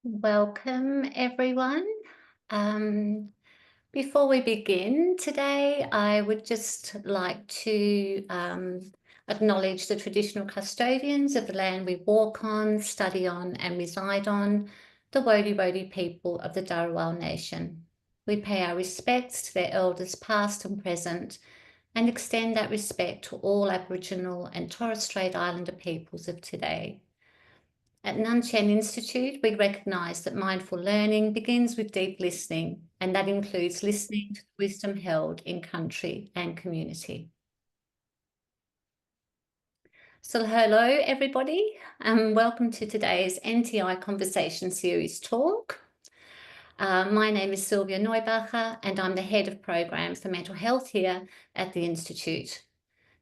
Welcome, everyone. Um, Before we begin today, I would just like to acknowledge the traditional custodians of the land we walk on, study on, and reside on, the Wodi people of the Dharawal Nation. We pay our respects to their elders, past and present, and extend that respect to all Aboriginal and Torres Strait Islander peoples of today. At Nanchen Institute, we recognise that mindful learning begins with deep listening, and that includes listening to the wisdom held in country and community. So hello, everybody, and welcome to today's NTI Conversation Series talk. My name is Sylvia Neubacher, and I'm the Head of Programs for Mental Health here at the Institute.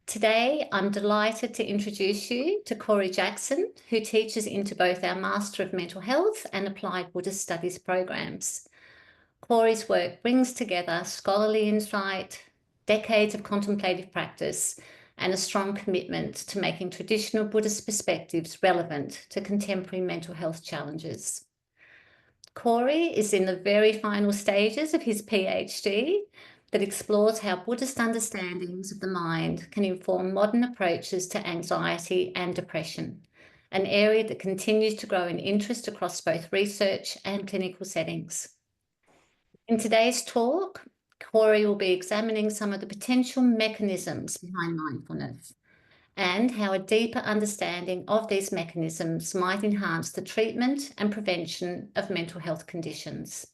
Today, I'm delighted to introduce you to Corey Jackson, who teaches into both our Master of Mental Health and Applied Buddhist Studies programs. Corey's work brings together scholarly insight, decades of contemplative practice, and a strong commitment to making traditional Buddhist perspectives relevant to contemporary mental health challenges. Corey is in the very final stages of his PhD that explores how Buddhist understandings of the mind can inform modern approaches to anxiety and depression, an area that continues to grow in interest across both research and clinical settings. In today's talk, Corey will be examining some of the potential mechanisms behind mindfulness and how a deeper understanding of these mechanisms might enhance the treatment and prevention of mental health conditions.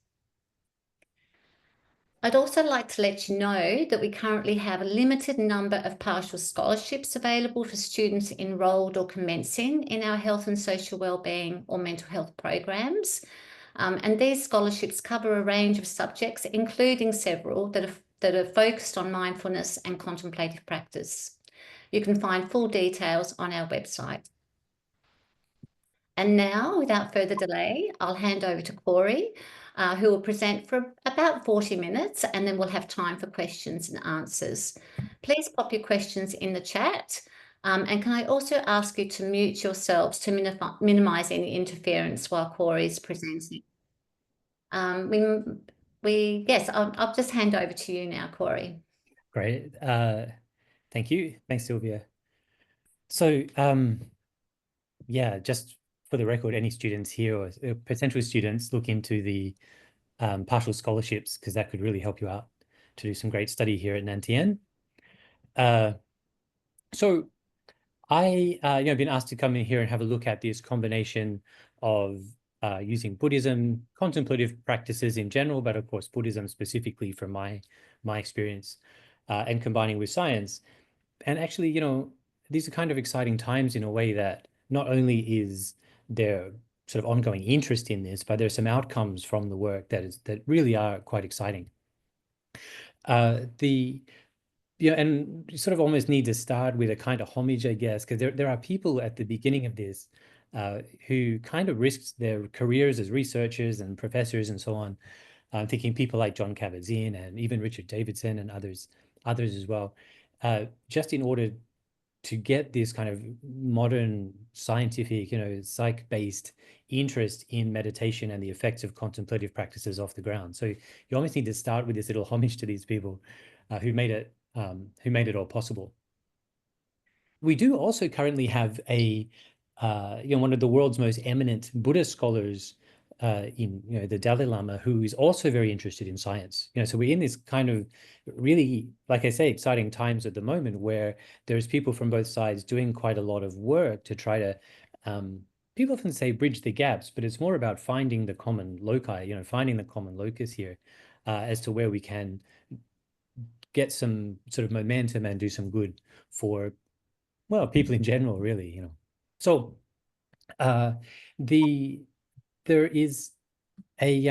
I'd also like to let you know that we currently have a limited number of partial scholarships available for students enrolled or commencing in our health and social wellbeing or mental health programs. And these scholarships cover a range of subjects, including several that are focused on mindfulness and contemplative practice. You can find full details on our website. And now, without further delay, I'll hand over to Corey, who will present for about 40 minutes, and then we'll have time for questions and answers. Please pop your questions in the chat. And can I also ask you to mute yourselves to minimize any interference while Corey is presenting? Yes, I'll just hand over to you now, Corey. Great. Thank you. Thanks, Sylvia. So, yeah, just for the record, any students here or potential students, look into the partial scholarships, because that could really help you out to do some great study here at NTN. So I, been asked to come in here and have a look at this combination of using Buddhism, contemplative practices in general, but of course Buddhism specifically from my experience, and combining with science. And actually, these are kind of exciting times in a way that not only is there sort of ongoing interest in this, but there's some outcomes from the work that really are quite exciting. And you sort of almost need to start with a kind of homage, I guess, because there are people at the beginning of this who kind of risked their careers as researchers and professors and so on. I'm thinking people like John Kabat-Zinn and even Richard Davidson and others as well, just in order to get this kind of modern scientific, psych-based interest in meditation and the effects of contemplative practices off the ground. So you almost need to start with this little homage to these people who made it all possible. We do also currently have one of the world's most eminent Buddhist scholars in the Dalai Lama, who is also very interested in science. So we're in this kind of really, like I say, exciting times at the moment where there's people from both sides doing quite a lot of work to try to people often say bridge the gaps, but it's more about finding the common loci, finding the common locus here as to where we can get some sort of momentum and do some good for, well, people in general, really, So there is a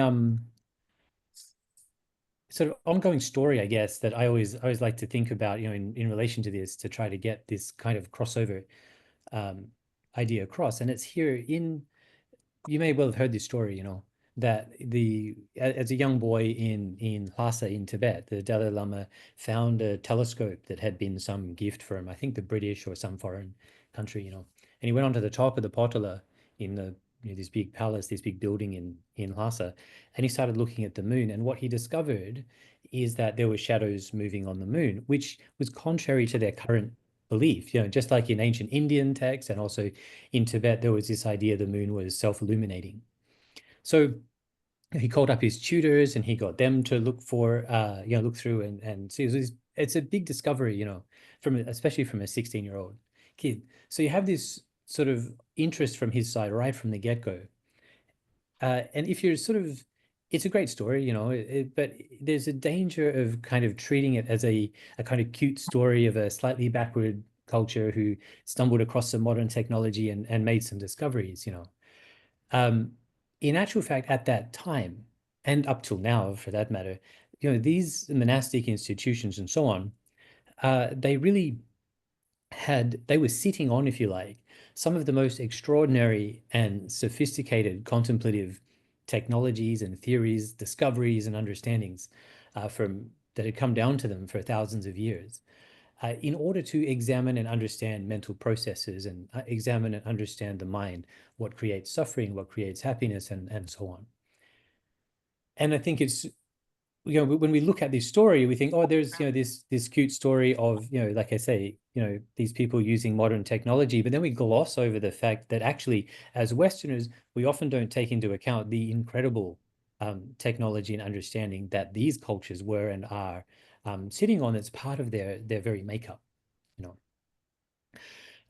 sort of ongoing story, I guess, that I always like to think about, in relation to this, to try to get this kind of crossover idea across. And it's here you may well have heard this story, that as a young boy in Lhasa in Tibet, the Dalai Lama found a telescope that had been some gift from, I think, the British or some foreign country, and he went onto the top of the Potala in the this big palace, this big building in Lhasa, and he started looking at the moon. And what he discovered is that there were shadows moving on the moon, which was contrary to their current belief. Just like in ancient Indian texts and also in Tibet, there was this idea the moon was self-illuminating. So he called up his tutors and he got them to look for, look through and see. It's a big discovery, especially from a 16-year-old kid. So you have this sort of interest from his side right from the get-go. And if you're it's a great story, but there's a danger of kind of treating it as a kind of cute story of a slightly backward culture who stumbled across some modern technology and made some discoveries, In actual fact, at that time, and up till now, for that matter, these monastic institutions and so on, they really they were sitting on, if you like, some of the most extraordinary and sophisticated contemplative technologies and theories, discoveries and understandings that had come down to them for thousands of years, in order to examine and understand mental processes and examine and understand the mind, what creates suffering, what creates happiness, and so on. And I think it's, when we look at this story, we think, oh, there's, this cute story of, like I say, these people using modern technology, but then we gloss over the fact that actually, as Westerners, we often don't take into account the incredible technology and understanding that these cultures were and are sitting on. It's part of their very makeup,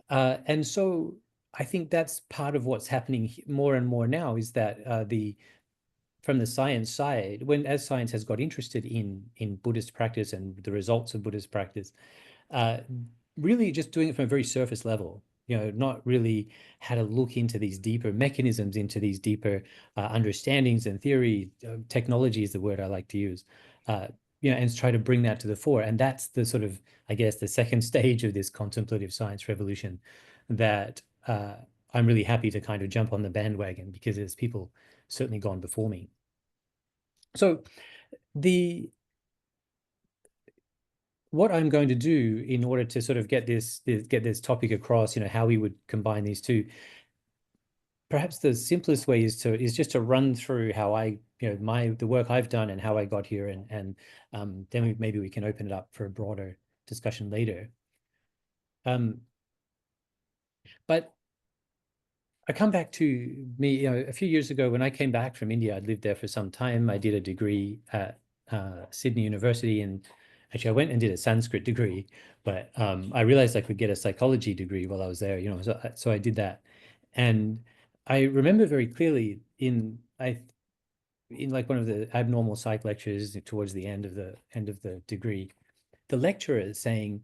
and so I think that's part of what's happening more and more now, is that from the science side, as science has got interested in Buddhist practice and the results of Buddhist practice, really just doing it from a very surface level, not really how to look into these deeper mechanisms, into these deeper understandings and theory. Technology is the word I like to use, and try to bring that to the fore. And that's the sort of, I guess, the second stage of this contemplative science revolution that I'm really happy to kind of jump on the bandwagon, because there's people certainly gone before me. So what I'm going to do in order to sort of get this topic across, how we would combine these two, perhaps the simplest way is just to run through how I, the work I've done and how I got here, and then maybe we can open it up for a broader discussion later. But I come back to me, a few years ago when I came back from India. I'd lived there for some time. I did a degree at Sydney University, and actually I went and did a Sanskrit degree, but I realized I could get a psychology degree while I was there, so I did that. And I remember very clearly in like one of the abnormal psych lectures towards the end of the degree, the lecturer saying,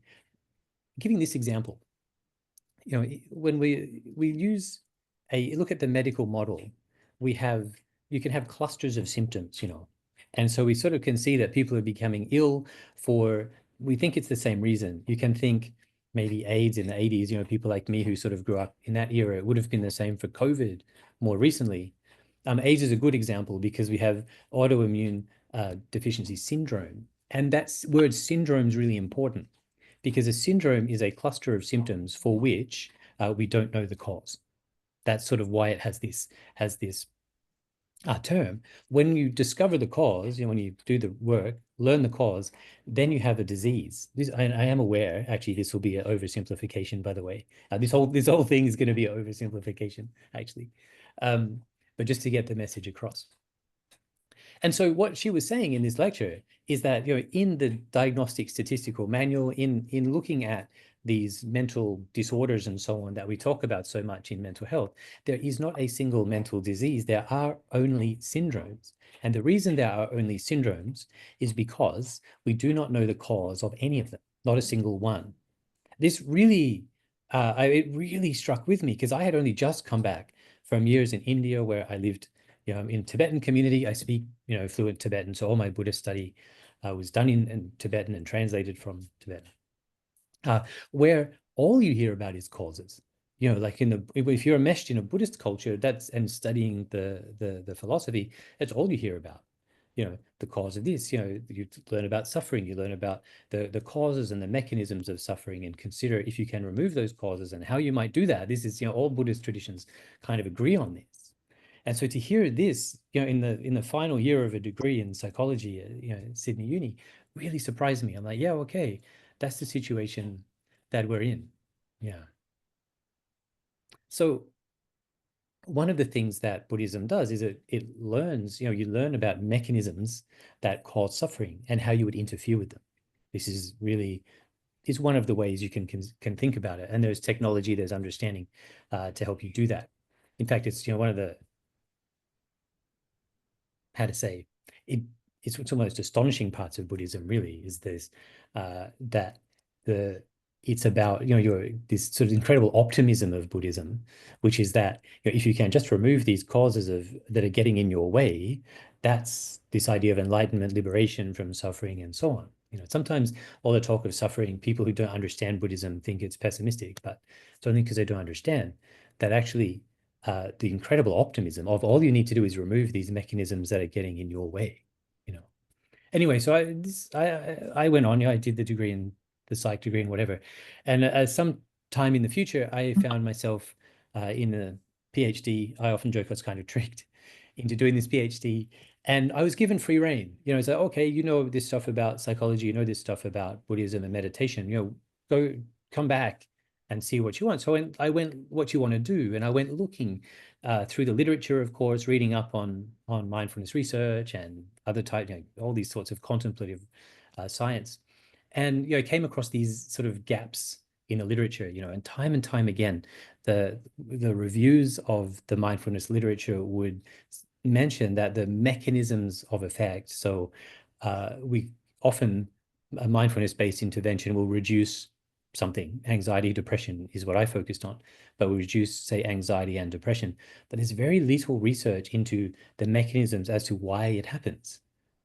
giving this example, when we look at the medical model, you can have clusters of symptoms, and so we sort of can see that people are becoming ill we think it's the same reason. You can think maybe AIDS in the 80s, people like me who sort of grew up in that era, it would have been the same for COVID more recently. AIDS is a good example because we have autoimmune deficiency syndrome, and that word syndrome is really important, because a syndrome is a cluster of symptoms for which we don't know the cause. That's sort of why it has this term. When you discover the cause, when you do the work, learn the cause, then you have a disease. I am aware, actually, this will be an oversimplification, by the way. This whole thing is going to be an oversimplification, actually, but just to get the message across. And so what she was saying in this lecture is that, in the diagnostic statistical manual, in looking at these mental disorders and so on that we talk about so much in mental health, there is not a single mental disease. There are only syndromes. And the reason there are only syndromes is because we do not know the cause of any of them, not a single one. This really, it really struck with me, because I had only just come back from years in India where I lived in Tibetan community. I speak, fluent Tibetan. So all my Buddhist study was done in Tibetan and translated from Tibetan, where all you hear about is causes. Like if you're enmeshed in a Buddhist culture, and studying the philosophy, that's all you hear about. The cause of this, you learn about suffering, you learn about the causes and the mechanisms of suffering, and consider if you can remove those causes and how you might do that. This is, all Buddhist traditions kind of agree on this. And so to hear this, in the final year of a degree in psychology at Sydney Uni, really surprised me. I'm like, yeah, okay, that's the situation that we're in. Yeah. So one of the things that Buddhism does is it learns, you learn about mechanisms that cause suffering and how you would interfere with them. This is one of the ways you can think about it. And there's technology, there's understanding to help you do that. In fact, it's one of the, how to say, it's one of the most astonishing parts of Buddhism really is this that the it's about this sort of incredible optimism of Buddhism, which is that if you can just remove these causes that are getting in your way, that's this idea of enlightenment, liberation from suffering, and so on. Sometimes all the talk of suffering, people who don't understand Buddhism think it's pessimistic, but it's only because they don't understand that actually the incredible optimism of all you need to do is remove these mechanisms that are getting in your way. Anyway, so I went on. I did the degree in the psych degree and whatever, and some time in the future, I found myself in a PhD. I often joke I was kind of tricked into doing this PhD, and I was given free rein. It's like, okay, you know this stuff about psychology, you know this stuff about Buddhism and meditation. Go come back and see what you want. So I went, what you want to do, and I went looking through the literature, of course, reading up on mindfulness research and other type, all these sorts of contemplative science, and came across these sort of gaps in the literature, and time again, the reviews of the mindfulness literature would mention that the mechanisms of effect. So we often a mindfulness-based intervention will reduce something. Anxiety, depression is what I focused on, but we reduce, say, anxiety and depression. But there's very little research into the mechanisms as to why it happens.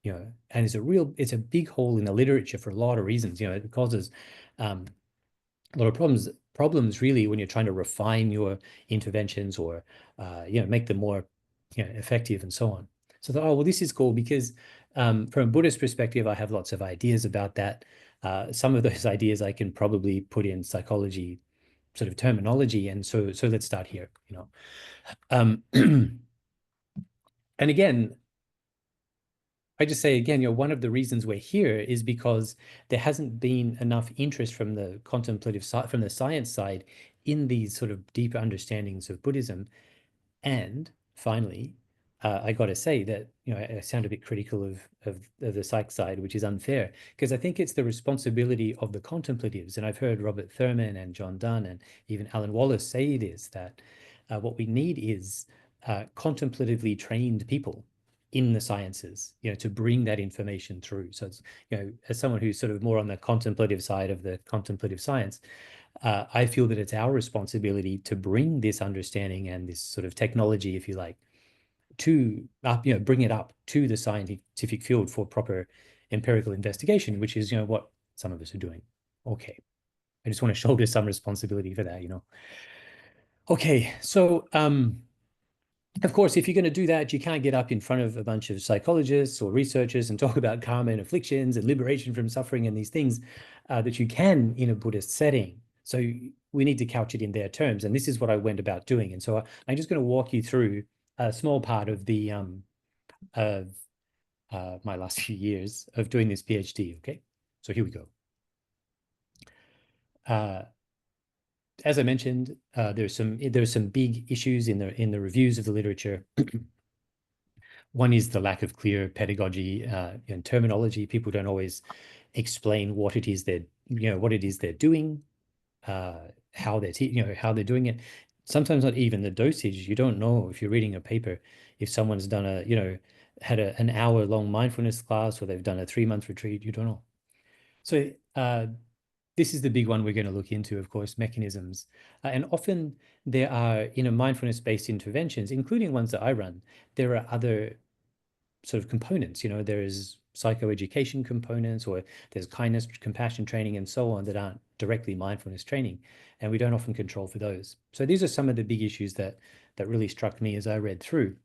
And it's a big hole in the literature for a lot of reasons. It causes a lot of problems really when you're trying to refine your interventions or make them more effective and so on. So I thought, oh well, this is cool because from a Buddhist perspective, I have lots of ideas about that. Some of those ideas I can probably put in psychology sort of terminology, and so let's start here. And again, I just say again, one of the reasons we're here is because there hasn't been enough interest from the contemplative side, from the science side, in these sort of deeper understandings of Buddhism. And finally, I got to say that I sound a bit critical of the psych side, which is unfair, because I think it's the responsibility of the contemplatives. And I've heard Robert Thurman and John Donne and even Alan Wallace say this, that what we need is contemplatively trained people in the sciences, to bring that information through. So it's, as someone who's sort of more on the contemplative side of the contemplative science, I feel that it's our responsibility to bring this understanding and this sort of technology, if you like, to bring it up to the scientific field for proper empirical investigation, which is, what some of us are doing. Okay. I just want to shoulder some responsibility for that, Okay. So, of course, if you're going to do that, you can't get up in front of a bunch of psychologists or researchers and talk about karma and afflictions and liberation from suffering and these things that you can in a Buddhist setting. So we need to couch it in their terms. And this is what I went about doing. And so I'm just going to walk you through a small part of the of my last few years of doing this PhD. Okay, so here we go. As I mentioned, there's some big issues in the reviews of the literature. One is the lack of clear pedagogy and terminology. People don't always explain what it is they're doing, how they're doing it. Sometimes not even the dosage. You don't know if you're reading a paper if someone's done had an hour-long mindfulness class or they've done a 3-month retreat. You don't know. So this is the big one we're going to look into, of course, mechanisms. And often there are, mindfulness-based interventions, including ones that I run, there are other sort of components. There is psychoeducation components, or there's kindness, compassion training, and so on that aren't directly mindfulness training. And we don't often control for those. So these are some of the big issues that really struck me as I read through,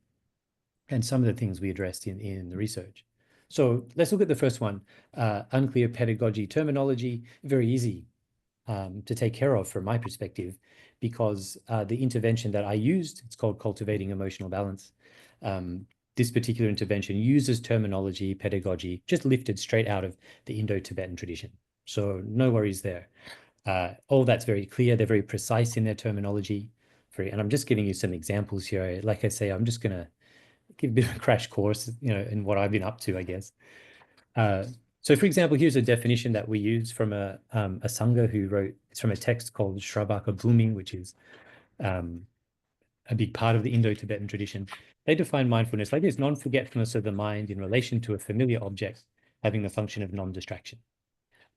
and some of the things we addressed in the research. So let's look at the first one, unclear pedagogy terminology. Very easy to take care of from my perspective, because the intervention that I used, it's called Cultivating Emotional Balance. This particular intervention uses terminology, pedagogy, just lifted straight out of the Indo-Tibetan tradition. So no worries there. All that's very clear. They're very precise in their terminology. And I'm just giving you some examples here. Like I say, I'm just going to give a bit of a crash course, in what I've been up to, I guess. So for example, here's a definition that we use from a Sangha who wrote, it's from a text called Shrabaka Blooming, which is a big part of the Indo-Tibetan tradition. They define mindfulness like this: non-forgetfulness of the mind in relation to a familiar object having the function of non-distraction.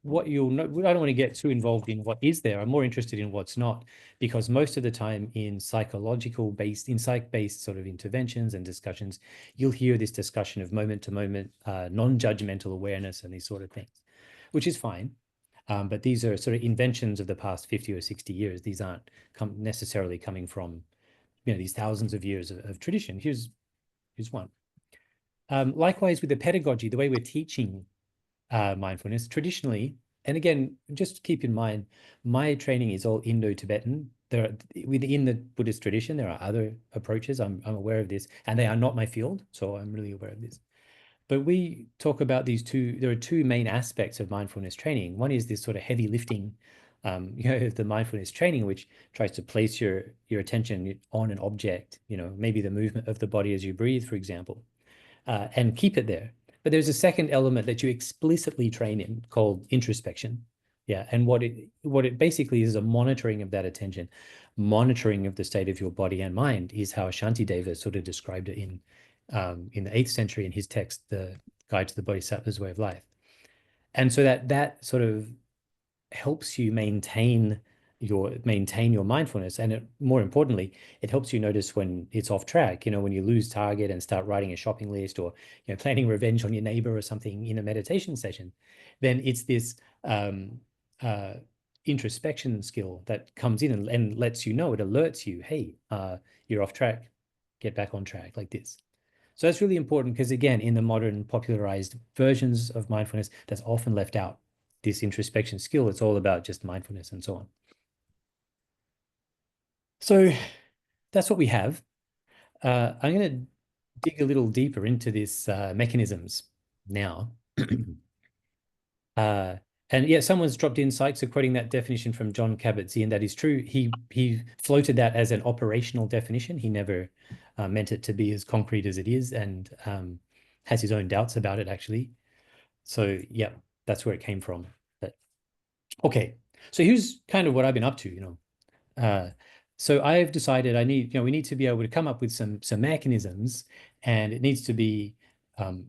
What you'll know, I don't want to get too involved in what is there. I'm more interested in what's not, because most of the time in psych-based sort of interventions and discussions, you'll hear this discussion of moment-to-moment, non-judgmental awareness and these sort of things, which is fine. But these are sort of inventions of the past 50 or 60 years. These aren't necessarily coming from, these thousands of years of tradition. Here's one. Likewise with the pedagogy, the way we're teaching mindfulness traditionally, and again, just keep in mind, my training is all Indo-Tibetan. Within the Buddhist tradition, there are other approaches. I'm aware of this, and they are not my field, so I'm really aware of this. But we talk about there are two main aspects of mindfulness training. One is this sort of heavy lifting, the mindfulness training, which tries to place your attention on an object, maybe the movement of the body as you breathe, for example, and keep it there. But there's a second element that you explicitly train in called introspection. Yeah. And what it basically is a monitoring of that attention, monitoring of the state of your body and mind, is how Shantideva sort of described it in the 8th century in his text, The Guide to the Bodhisattva's Way of Life. And so that sort of helps you maintain your mindfulness, and more importantly, it helps you notice when it's off track. When you lose target and start writing a shopping list, or planning revenge on your neighbor or something in a meditation session, then it's this introspection skill that comes in and lets you know, it alerts you, hey, you're off track, get back on track, like this. So that's really important, because again, in the modern popularized versions of mindfulness, that's often left out, this introspection skill. It's all about just mindfulness and so on. So that's what we have. I'm going to dig a little deeper into this mechanisms now. And yeah, someone's dropped in, Sykes are quoting that definition from John Kabat-Zinn, and that is true. He floated that as an operational definition. He never meant it to be as concrete as it is, and has his own doubts about it, actually. So yeah, that's where it came from. But okay, so here's kind of what I've been up to, So I've decided we need to be able to come up with some mechanisms, and it needs to be,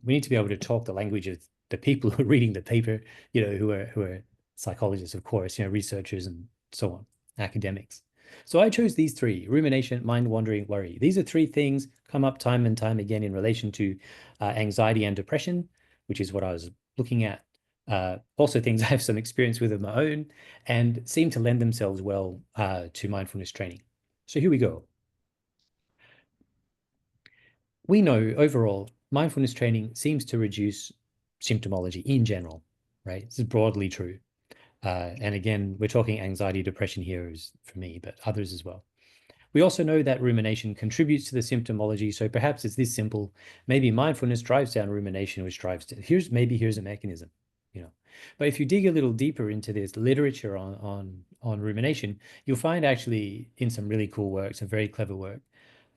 we need to be able to talk the language of the people who are reading the paper, who are psychologists, of course, researchers and so on, academics. So I chose these three: rumination, mind wandering, worry. These are three things come up time and time again in relation to anxiety and depression, which is what I was looking at. Also things I have some experience with of my own, and seem to lend themselves well to mindfulness training. So here we go. We know overall mindfulness training seems to reduce symptomology in general, right? This is broadly true. And again, we're talking anxiety, depression here is for me, but others as well. We also know that rumination contributes to the symptomology. So perhaps it's this simple. Maybe mindfulness drives down rumination, which drives to, here's a mechanism, But if you dig a little deeper into this literature on rumination, you'll find actually in some really cool work, some very clever work,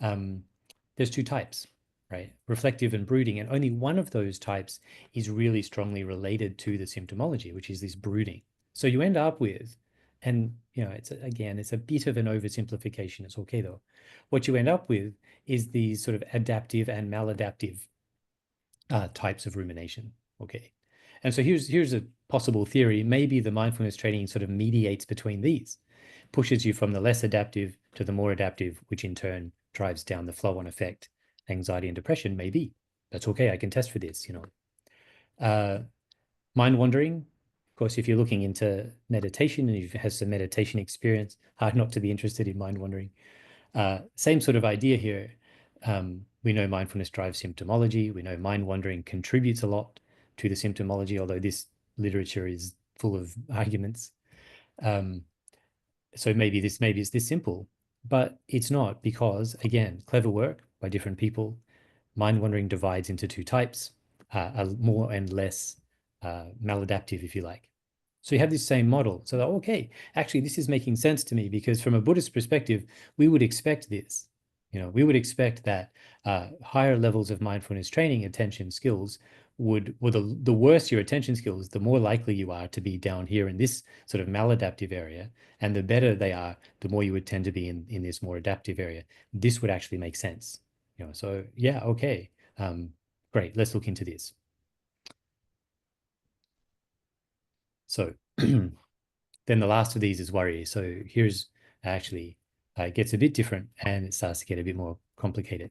there's two types, right? Reflective and brooding. And only one of those types is really strongly related to the symptomology, which is this brooding. So you end up with, and it's a bit of an oversimplification. It's okay though. What you end up with is these sort of adaptive and maladaptive types of rumination. Okay. And so here's a possible theory. Maybe the mindfulness training sort of mediates between these, pushes you from the less adaptive to the more adaptive, which in turn drives down the flow-on effect, anxiety and depression. Maybe that's okay. I can test for this, Mind wandering, of course, if you're looking into meditation and you've had some meditation experience, hard not to be interested in mind wandering. Same sort of idea here. We know mindfulness drives symptomology. We know mind wandering contributes a lot to the symptomology, although this literature is full of arguments. So maybe it's this simple, but it's not, because again, clever work by different people, mind wandering divides into two types, more and less maladaptive, if you like. So you have this same model. So that, okay, actually, this is making sense to me, because from a Buddhist perspective, we would expect this. We would expect that higher levels of mindfulness training, attention skills, the worse your attention skills, the more likely you are to be down here in this sort of maladaptive area. And the better they are, the more you would tend to be in this more adaptive area. This would actually make sense. So yeah, okay. Great, let's look into this. So then the last of these is worry. So here's actually, it gets a bit different and it starts to get a bit more complicated.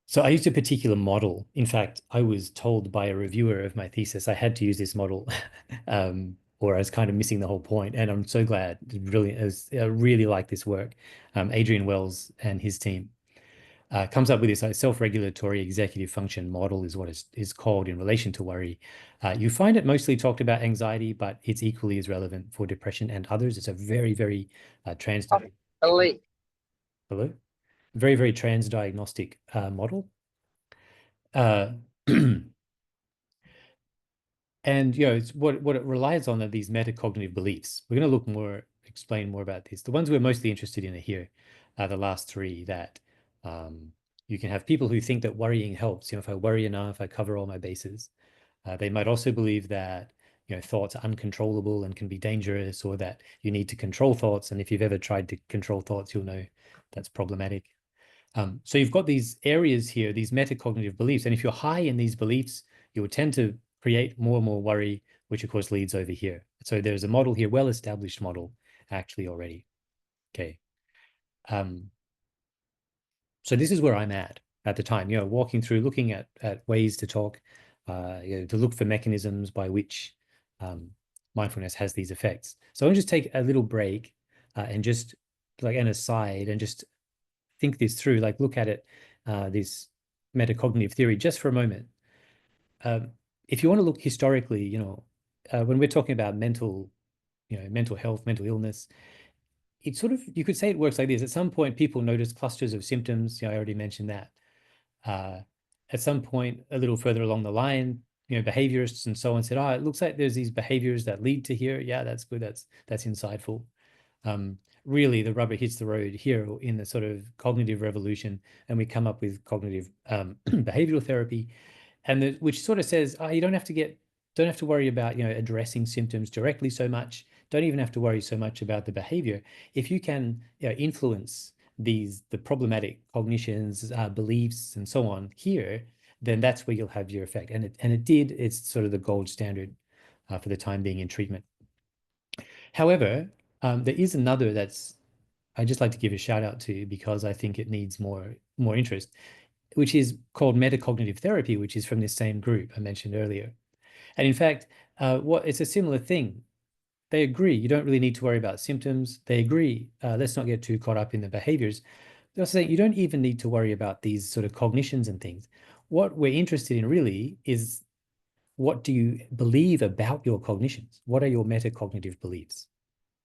So I used a particular model. In fact, I was told by a reviewer of my thesis I had to use this model, or I was kind of missing the whole point. And I'm so glad. I really like this work. Adrian Wells and his team comes up with this self-regulatory executive function model, is what is called in relation to worry. You find it mostly talked about anxiety, but it's equally as relevant for depression and others. It's a very, very hello, very, very transdiagnostic model. Uh, and it's what it relies on are these metacognitive beliefs. We're going to explain more about this. The ones we're mostly interested in are here, the last three, that you can have people who think that worrying helps. If I worry enough, I cover all my bases. They might also believe that thoughts are uncontrollable and can be dangerous, or that you need to control thoughts. And if you've ever tried to control thoughts, you'll know that's problematic. So you've got these areas here, these metacognitive beliefs. And if you're high in these beliefs, you will tend to create more and more worry, which of course leads over here. So there's a model here, well-established model actually already. Okay. So this is where I'm at the time, walking through, looking at ways to talk, to look for mechanisms by which mindfulness has these effects. So I'll just take a little break and just like an aside and just think this through, like look at it, this metacognitive theory just for a moment. If you want to look historically, when we're talking about mental health, mental illness, it's sort of, you could say it works like this. At some point, people notice clusters of symptoms. I already mentioned that. At some point, a little further along the line, behaviorists and so on said, it looks like there's these behaviors that lead to here. Yeah, that's good. That's insightful. Really, the rubber hits the road here in the sort of cognitive revolution, and we come up with cognitive behavioral therapy, and which sort of says, you don't have to worry about addressing symptoms directly so much. Don't even have to worry so much about the behavior. If you can influence the problematic cognitions, beliefs, and so on here, then that's where you'll have your effect. And it did. It's sort of the gold standard for the time being in treatment. However, there is another that's I just like to give a shout out to, because I think it needs more interest, which is called metacognitive therapy, which is from this same group I mentioned earlier. And in fact, it's a similar thing. They agree you don't really need to worry about symptoms. They agree, let's not get too caught up in the behaviors. They'll say you don't even need to worry about these sort of cognitions and things. What we're interested in really is, what do you believe about your cognitions? What are your metacognitive beliefs?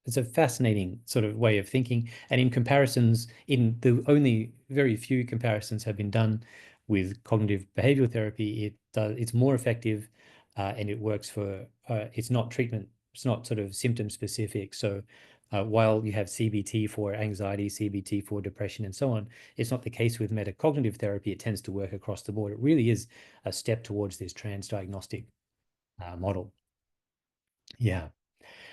It's a fascinating sort of way of thinking. And in comparisons, in the only very few comparisons have been done with cognitive behavioral therapy, it's more effective, and it works for, it's not treatment, it's not sort of symptom specific. So while you have CBT for anxiety, CBT for depression, and so on, it's not the case with metacognitive therapy. It tends to work across the board. It really is a step towards this transdiagnostic model. Yeah.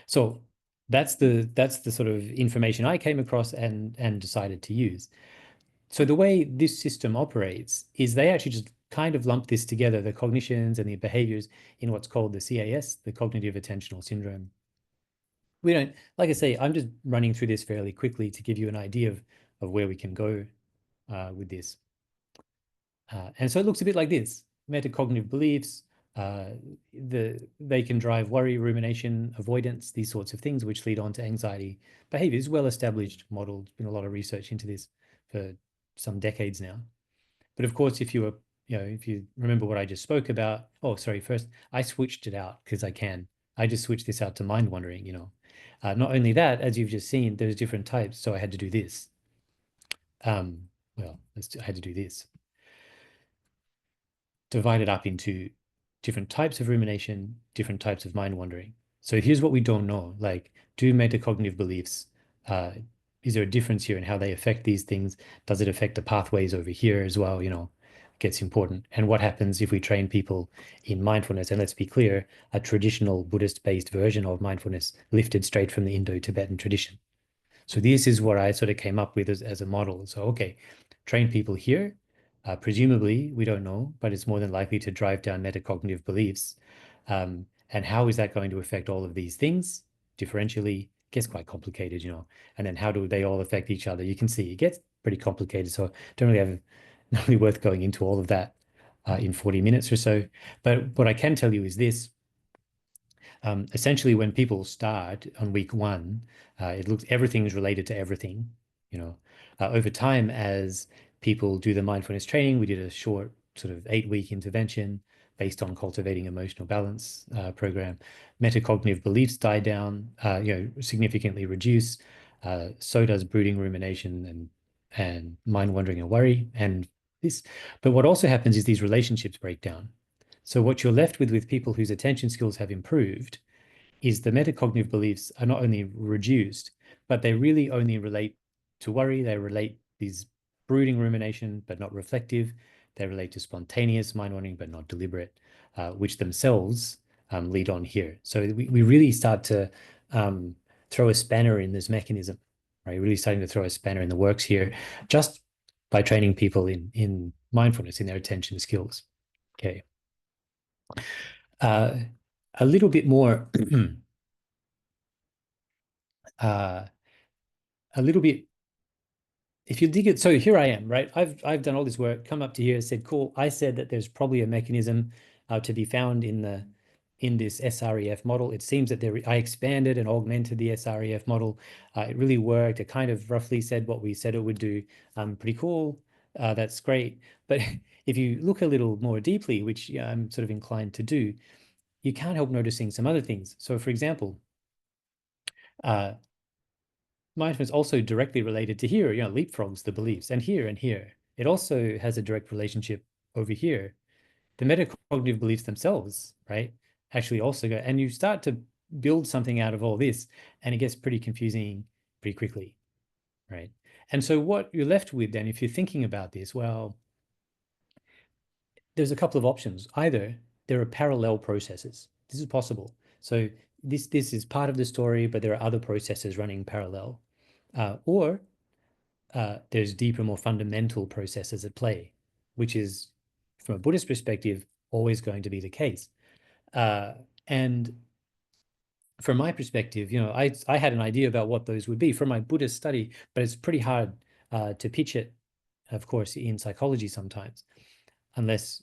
So that's the sort of information I came across and decided to use. So the way this system operates is they actually just kind of lump this together, the cognitions and the behaviors, in what's called the CAS, the cognitive attentional syndrome. We don't, like I say, I'm just running through this fairly quickly to give you an idea of where we can go with this. And so it looks a bit like this: metacognitive beliefs, they can drive worry, rumination, avoidance, these sorts of things, which lead on to anxiety behaviors. Well-established model. There's been a lot of research into this for some decades now. But of course, if you remember what I just spoke about, first I switched it out because I just switched this out to mind wandering, Not only that, as you've just seen, there's different types. So I had to do this. Well, I had to do this. Divide it up into different types of rumination, different types of mind wandering. So here's what we don't know. Like, do metacognitive beliefs, is there a difference here in how they affect these things? Does it affect the pathways over here as well? You know, it gets important. And what happens if we train people in mindfulness? And let's be clear, a traditional Buddhist-based version of mindfulness lifted straight from the Indo-Tibetan tradition. So this is what I sort of came up with as a model. So, okay, train people here. Presumably, we don't know, but it's more than likely to drive down metacognitive beliefs. And how is that going to affect all of these things differentially? Gets quite complicated, you know. And then how do they all affect each other? You can see it gets pretty complicated. So don't really have not really worth going into all of that in 40 minutes or so. But what I can tell you is this. Essentially, when people start on week one, it looks everything is related to everything. You know, over time, as people do the mindfulness training, we did a short sort of 8-week intervention based on cultivating emotional balance program. Metacognitive beliefs die down, significantly reduce. So does brooding, rumination, and mind wandering and worry. And this, but what also happens is these relationships break down. So what you're left with people whose attention skills have improved is the metacognitive beliefs are not only reduced, but they really only relate to worry. They relate these brooding rumination, but not reflective. They relate to spontaneous mind wandering, but not deliberate, which themselves lead on here. So we really start to throw a spanner in this mechanism, right? Really starting to throw a spanner in the works here, just by training people in mindfulness, in their attention skills. Okay. A little bit more, a little bit, if you dig it, so here I am, right? I've done all this work, come up to here, said, cool. I said that there's probably a mechanism to be found in this SREF model. It seems that I expanded and augmented the SREF model. It really worked. It kind of roughly said what we said it would do. Pretty cool. That's great. But if you look a little more deeply, which I'm sort of inclined to do, you can't help noticing some other things. So for example, mindfulness also directly related to here, leapfrogs the beliefs, and here and here. It also has a direct relationship over here. The metacognitive beliefs themselves, right, actually also go, and you start to build something out of all this, and it gets pretty confusing pretty quickly, right? And so what you're left with then, if you're thinking about this, well, there's a couple of options. Either there are parallel processes. This is possible. So this is part of the story, but there are other processes running parallel. Or there's deeper, more fundamental processes at play, which is, from a Buddhist perspective, always going to be the case. And from my perspective, I had an idea about what those would be from my Buddhist study, but it's pretty hard to pitch it, of course, in psychology sometimes, unless,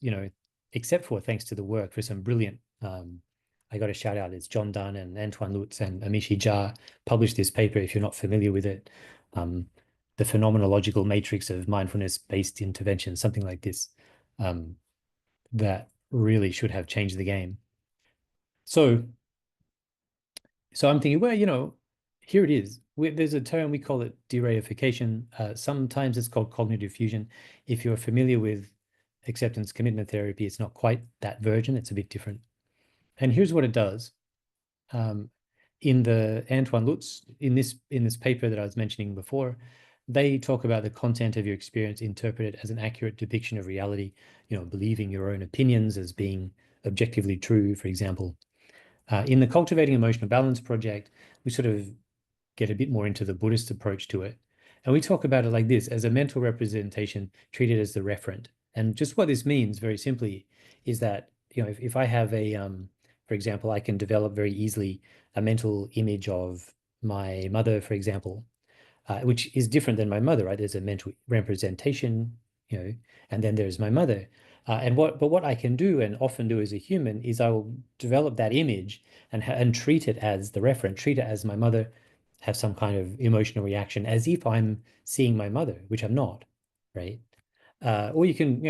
except for thanks to the work for some brilliant, I got a shout out, it's John Dunn and Antoine Lutz and Amishi Jha published this paper, if you're not familiar with it, the phenomenological matrix of mindfulness-based intervention, something like this, that really should have changed the game. So I'm thinking, well, here it is. There's a term, we call it de-reification. Sometimes it's called cognitive fusion. If you're familiar with acceptance commitment therapy, it's not quite that version. It's a bit different. And here's what it does. In the Antoine Lutz, in this paper that I was mentioning before, they talk about the content of your experience interpreted as an accurate depiction of reality, believing your own opinions as being objectively true, for example. In the Cultivating Emotional Balance project, we sort of get a bit more into the Buddhist approach to it. And we talk about it like this, as a mental representation treated as the referent. And just what this means, very simply, is that, if I have for example, I can develop very easily a mental image of my mother, for example, which is different than my mother, right? There's a mental representation, and then there's my mother. But what I can do and often do as a human is I will develop that image and treat it as the referent, treat it as my mother, have some kind of emotional reaction as if I'm seeing my mother, which I'm not, right? Or you can,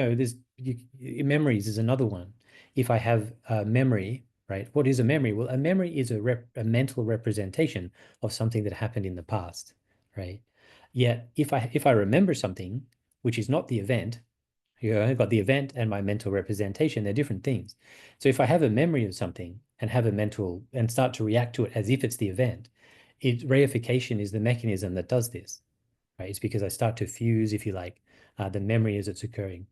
memories is another one. If I have a memory right? What is a memory? Well, a memory is a mental representation of something that happened in the past, right? Yet if I remember something, which is not the event, I've got the event and my mental representation, they're different things. So if I have a memory of something and have a mental and start to react to it as if it's the event, reification is the mechanism that does this, right? It's because I start to fuse, if you like, the memory as it's occurring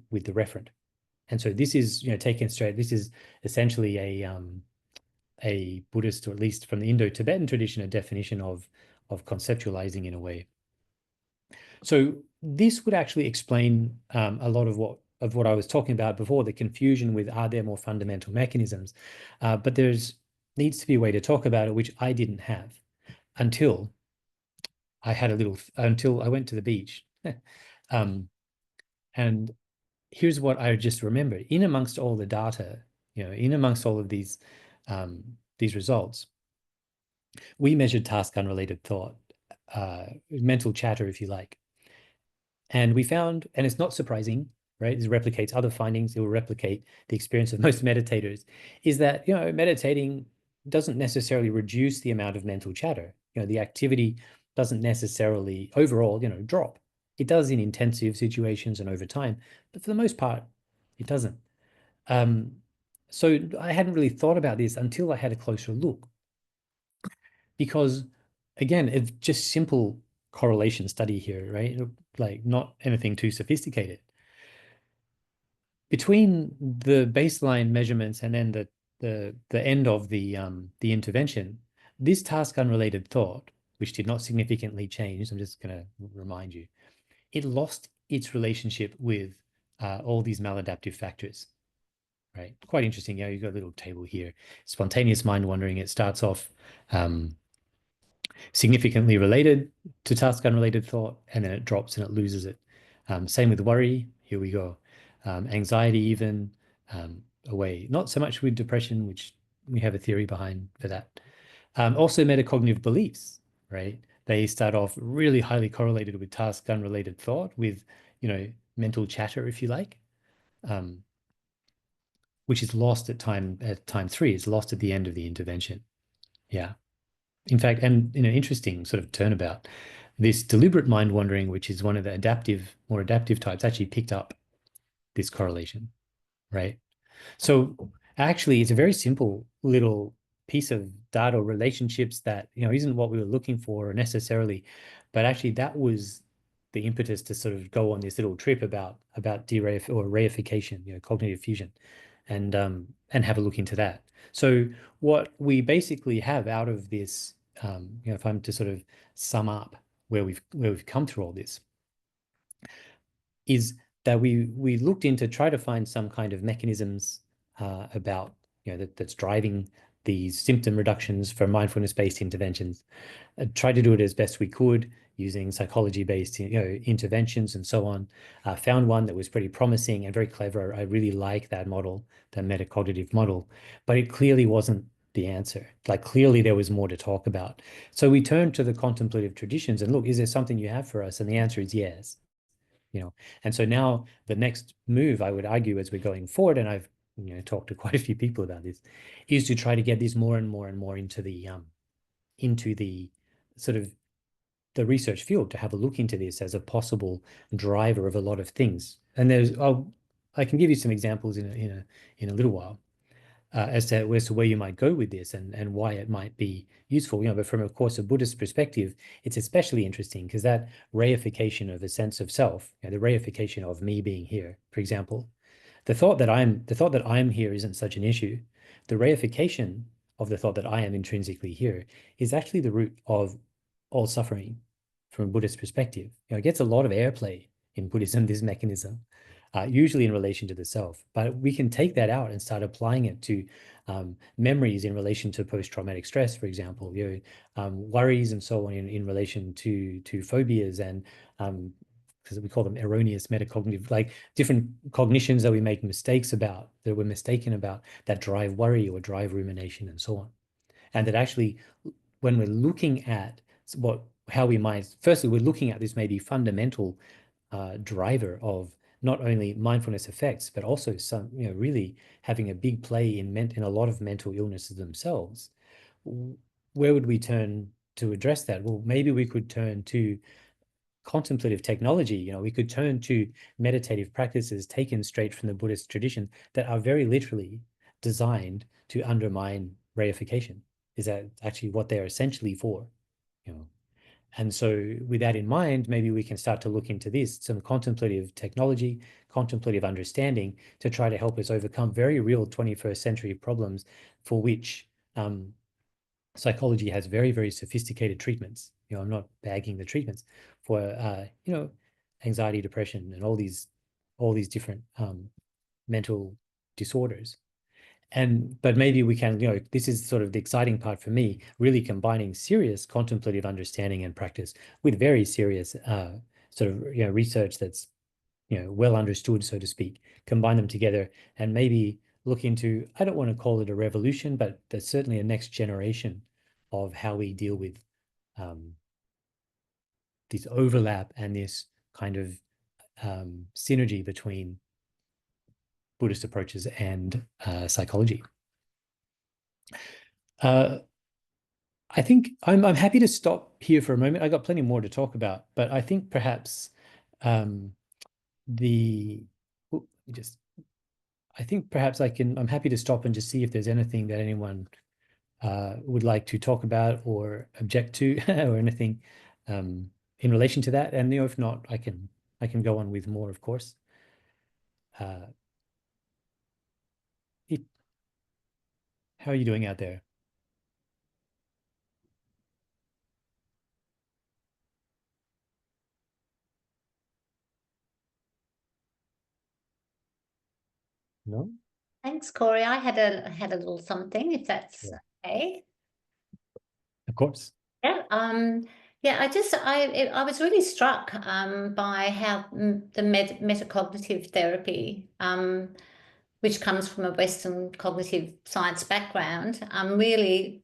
with the referent. And so this is, taken straight, this is essentially a Buddhist, or at least from the Indo-Tibetan tradition, a definition of conceptualizing in a way. So this would actually explain a lot of what I was talking about before, the confusion with, are there more fundamental mechanisms? But needs to be a way to talk about it, which I didn't have until until I went to the beach. And here's what I just remembered. In amongst all the data, in amongst all of these results, we measured task unrelated thought, mental chatter, if you like. And we found, and it's not surprising, right? It replicates other findings. It will replicate the experience of most meditators, is that, meditating doesn't necessarily reduce the amount of mental chatter. The activity doesn't necessarily overall, drop. It does in intensive situations and over time, but for the most part, it doesn't. So I hadn't really thought about this until I had a closer look, because again, it's just simple correlation study here, right? Like not anything too sophisticated. Between the baseline measurements and then the end of the intervention, this task unrelated thought, which did not significantly change, I'm just going to remind you, it lost its relationship with all these maladaptive factors, right? Quite interesting. You've got a little table here. Spontaneous mind wandering, it starts off significantly related to task unrelated thought, and then it drops and it loses it. Same with worry. Here we go. Anxiety, even away. Not so much with depression, which we have a theory behind for that. Also metacognitive beliefs, right? They start off really highly correlated with task unrelated thought, with, mental chatter, if you like, which is lost at time 3. It's lost at the end of the intervention. Yeah. In fact, and interesting sort of turnabout, this deliberate mind wandering, which is one of the more adaptive types, actually picked up this correlation, right? So actually, it's a very simple little piece of data or relationships that, isn't what we were looking for necessarily, but actually that was the impetus to sort of go on this little trip about reification, cognitive fusion, and have a look into that. So what we basically have out of this, if I'm to sort of sum up where we've come through all this, is that we looked into try to find some kind of mechanisms about that's driving these symptom reductions for mindfulness-based interventions. Tried to do it as best we could using psychology-based interventions and so on. Found one that was pretty promising and very clever. I really like that model, the metacognitive model, but it clearly wasn't the answer. Like clearly there was more to talk about. So we turned to the contemplative traditions and look, is there something you have for us? And the answer is yes. And so now the next move, I would argue, as we're going forward, and I've talked to quite a few people about this, is to try to get this more and more and more into the sort of the research field, to have a look into this as a possible driver of a lot of things. And I can give you some examples in a little while. As to where you might go with this and why it might be useful, but from, of course, a Buddhist perspective, it's especially interesting because that reification of a sense of self, the reification of me being here, for example, the thought that I'm here isn't such an issue. The reification of the thought that I am intrinsically here is actually the root of all suffering from a Buddhist perspective. It gets a lot of airplay in Buddhism, this mechanism, usually in relation to the self. But we can take that out and start applying it to memories in relation to post-traumatic stress, for example, worries and so on in relation to phobias and because we call them erroneous metacognitive, like different cognitions that we make mistakes about, that we're mistaken about, that drive worry or drive rumination and so on. And that actually, when we're looking at how we might, firstly, we're looking at this maybe fundamental driver of not only mindfulness effects, but also some, really having a big play in a lot of mental illnesses themselves. Where would we turn to address that? Well, maybe we could turn to contemplative technology. We could turn to meditative practices taken straight from the Buddhist tradition that are very literally designed to undermine reification. Is that actually what they're essentially for? And so with that in mind, maybe we can start to look into this, some contemplative technology, contemplative understanding to try to help us overcome very real 21st century problems for which psychology has very, very sophisticated treatments. I'm not bagging the treatments for, anxiety, depression, and all these different mental disorders. But maybe we can, this is sort of the exciting part for me, really combining serious contemplative understanding and practice with very serious sort of, research that's, well understood, so to speak, combine them together and maybe look into, I don't want to call it a revolution, but there's certainly a next generation of how we deal with this overlap and this kind of synergy between Buddhist approaches and psychology. I think I'm happy to stop here for a moment. I got plenty more to talk about, but I think perhaps I think perhaps I'm happy to stop and just see if there's anything that anyone would like to talk about or object to or anything in relation to that. And if not, I can go on with more, of course. How are you doing out there? No? Thanks, Corey. I had a little something, if that's okay. Of course. Yeah. Yeah. I was really struck by how the metacognitive therapy, which comes from a Western cognitive science background, really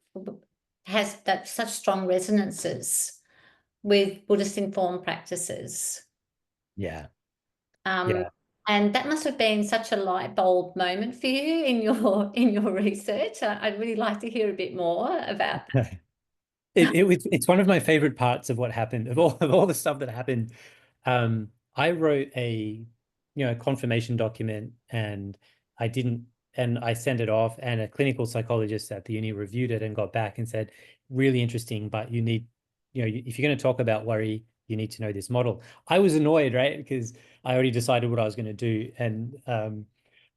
has such strong resonances with Buddhist informed practices. Yeah. Um, Yeah. and that must have been such a light bulb moment for you in your research. I'd really like to hear a bit more about that. It's one of my favorite parts of what happened, of all the stuff that happened. I wrote a confirmation document and I sent it off, and a clinical psychologist at the uni reviewed it and got back and said, really interesting, but you need, if you're going to talk about worry, you need to know this model. I was annoyed, right? Because I already decided what I was going to do. And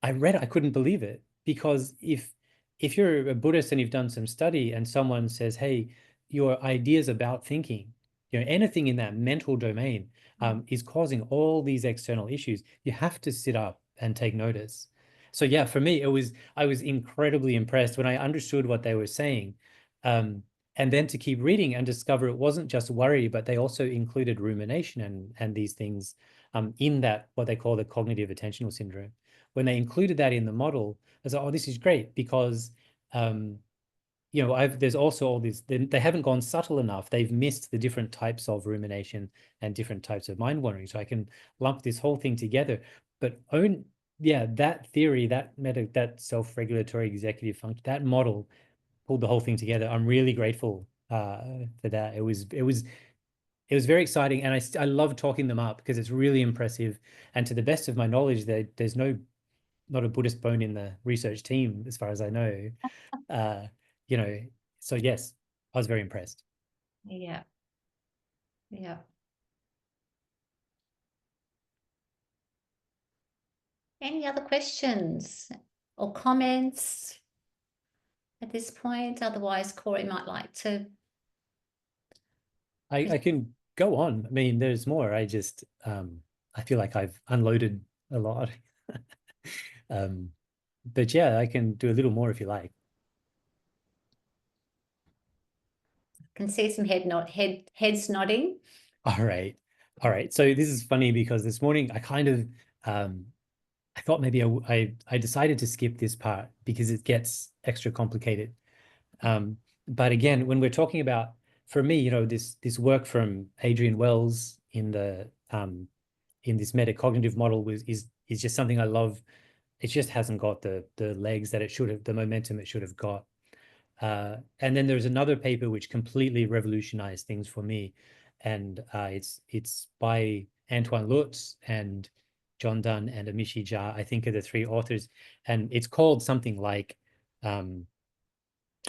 I read it, I couldn't believe it, because if you're a Buddhist and you've done some study and someone says, hey, your ideas about thinking, anything in that mental domain is causing all these external issues, you have to sit up and take notice. So yeah, for me, I was incredibly impressed when I understood what they were saying. And then to keep reading and discover it wasn't just worry, but they also included rumination and these things in that, what they call the cognitive attentional syndrome. When they included that in the model, I was like, oh, this is great, because there's also all these, they haven't gone subtle enough. They've missed the different types of rumination and different types of mind wandering. So I can lump this whole thing together. But that theory, that self-regulatory executive function, that model pulled the whole thing together. I'm really grateful for that. It was very exciting, and I love talking them up because it's really impressive. And to the best of my knowledge, there's not a Buddhist bone in the research team, as far as I know. So yes, I was very impressed. Yeah. Yeah. Any other questions or comments at this point? Otherwise, Corey might like to. I can go on. I mean, there's more. I feel like I've unloaded a lot. But yeah, I can do a little more if you like. Can see some heads nodding. All right. All right. So this is funny because this morning I kind of I thought maybe I decided to skip this part because it gets extra complicated. But again, when we're talking about, for me, this work from Adrian Wells in in this metacognitive model is just something I love. It just hasn't got the legs that it should have, the momentum it should have got. And then there's another paper which completely revolutionized things for me, and it's by Antoine Lutz and John Dunn and Amishi Jha, I think, are the three authors, and it's called something like, I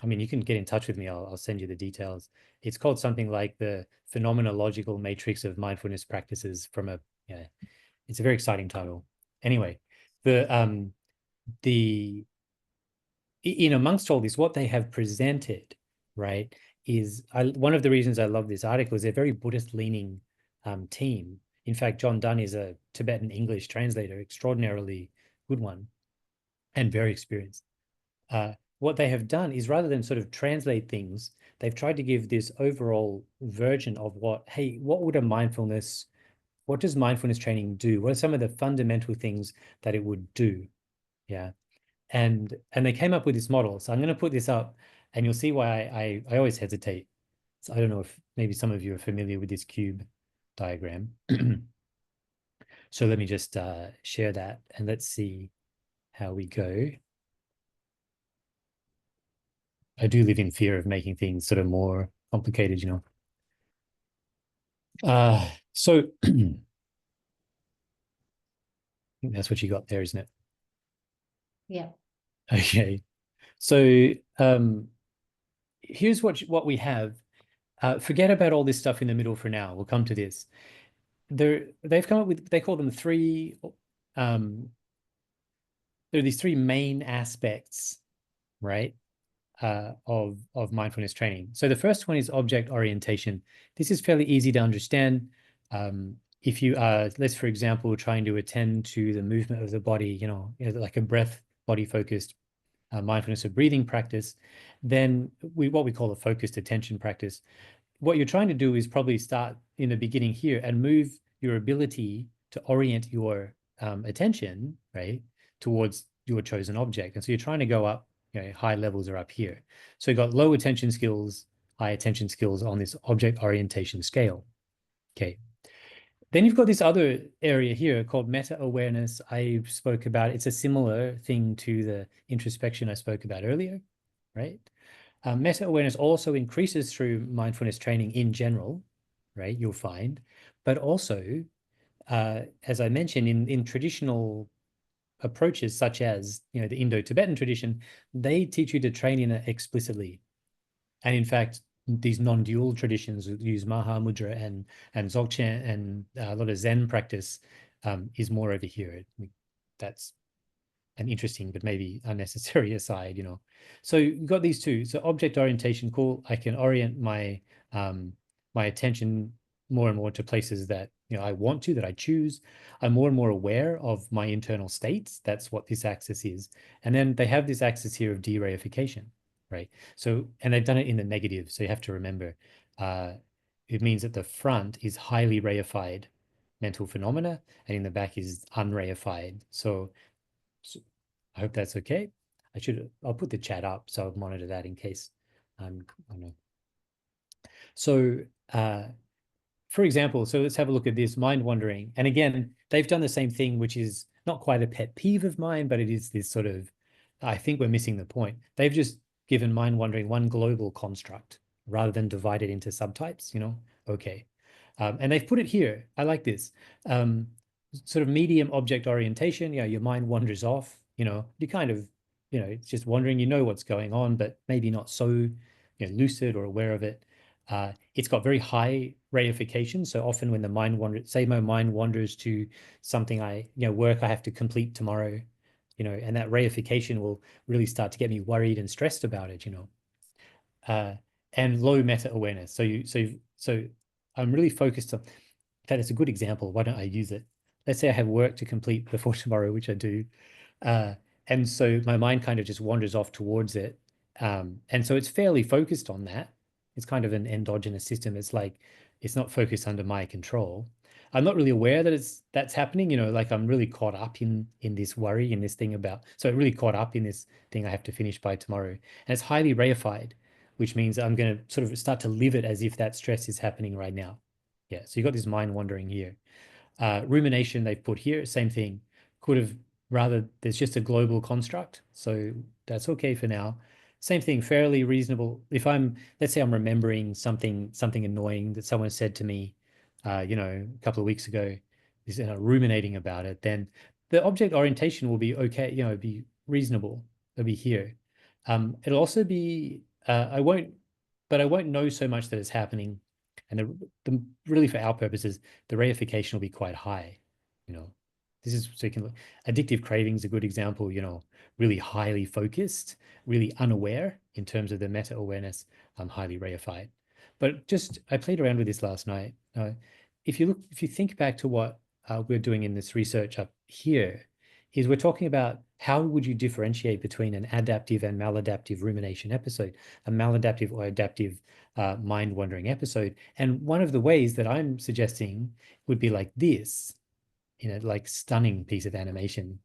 mean, you can get in touch with me. I'll send you the details. It's called something like the phenomenological matrix of mindfulness practices from a, yeah, it's a very exciting title. Anyway, the in amongst all this, what they have presented, right, is one of the reasons I love this article is they're very Buddhist leaning team. In fact, John Dunn is a Tibetan English translator, extraordinarily good one, and very experienced. What they have done is, rather than sort of translate things, they've tried to give this overall version of hey, what does mindfulness training do? What are some of the fundamental things that it would do? Yeah. And they came up with this model. So I'm going to put this up, and you'll see why I always hesitate. So I don't know if maybe some of you are familiar with this cube diagram. So let me just share that, and let's see how we go. I do live in fear of making things sort of more complicated, you know. So I think that's what you got there, isn't it? Yeah. Okay. So here's what we have. Forget about all this stuff in the middle for now. We'll come to this. They've come up with, they call them there are these three main aspects, right, of mindfulness training. So the first one is object orientation. This is fairly easy to understand. If you are, let's for example, trying to attend to the movement of the body, you know, like a breath, body focused mindfulness or breathing practice, then what we call a focused attention practice. What you're trying to do is probably start in the beginning here and move your ability to orient your attention, right, towards your chosen object. And so you're trying to go up, you know, high levels are up here. So you've got low attention skills, high attention skills on this object orientation scale. Okay. Then you've got this other area here called meta-awareness. I spoke about, it's a similar thing to the introspection I spoke about earlier, right? Meta-awareness also increases through mindfulness training in general, right? You'll find, but also, as I mentioned, in traditional approaches such as, you know, the Indo-Tibetan tradition, they teach you to train in it explicitly. And in fact, these non-dual traditions use Mahamudra and Dzogchen, and a lot of Zen practice is more over here. That's an interesting but maybe unnecessary aside, you know. So you've got these two. So object orientation, cool. I can orient my my attention more and more to places that, you know, I want to, that I choose. I'm more and more aware of my internal states. That's what this axis is. And then they have this axis here of de-reification, right? So, and they've done it in the negative. So you have to remember, it means that the front is highly reified mental phenomena, and in the back is unreified. So I hope that's okay. I'll put the chat up, so I'll monitor that in case I don't know. So, for example, so let's have a look at this mind wandering. And again, they've done the same thing, which is not quite a pet peeve of mine, but it is this sort of, I think we're missing the point. They've just given mind wandering one global construct rather than divide it into subtypes, you know? Okay. And they've put it here. I like this. Sort of medium object orientation, you know, your mind wanders off, you know, you kind of, you know, it's just wandering, you know what's going on, but maybe not so, you know, lucid or aware of it. It's got very high reification. So often when the mind wanders, say my mind wanders to something work I have to complete tomorrow, you know, and that reification will really start to get me worried and stressed about it, you know. And low meta awareness. So I'm really focused on, in fact, it's a good example. Why don't I use it? Let's say I have work to complete before tomorrow, which I do. And so my mind kind of just wanders off towards it. And so it's fairly focused on that. It's kind of an endogenous system. It's like, it's not focused under my control. I'm not really aware that that's happening, you know, like I'm really caught up in this worry, in this thing about, so really caught up in this thing I have to finish by tomorrow. And it's highly reified, which means I'm going to sort of start to live it as if that stress is happening right now. Yeah, so you got this mind wandering here. Rumination they've put here, same thing. Could have rather, there's just a global construct, so that's okay for now. Same thing, fairly reasonable. If let's say I'm remembering something annoying that someone said to me, a couple of weeks ago, is ruminating about it, then the object orientation will be okay, be reasonable. It'll be here. It'll also be, I won't know so much that it's happening. And really for our purposes, the reification will be quite high. This is so you can look. Addictive craving is a good example, really highly focused, really unaware in terms of the meta-awareness, highly reified. But I played around with this last night. If you think back to what we're doing in this research up here, is we're talking about how would you differentiate between an adaptive and maladaptive rumination episode, a maladaptive or adaptive mind-wandering episode. And one of the ways that I'm suggesting would be like this, like stunning piece of animation.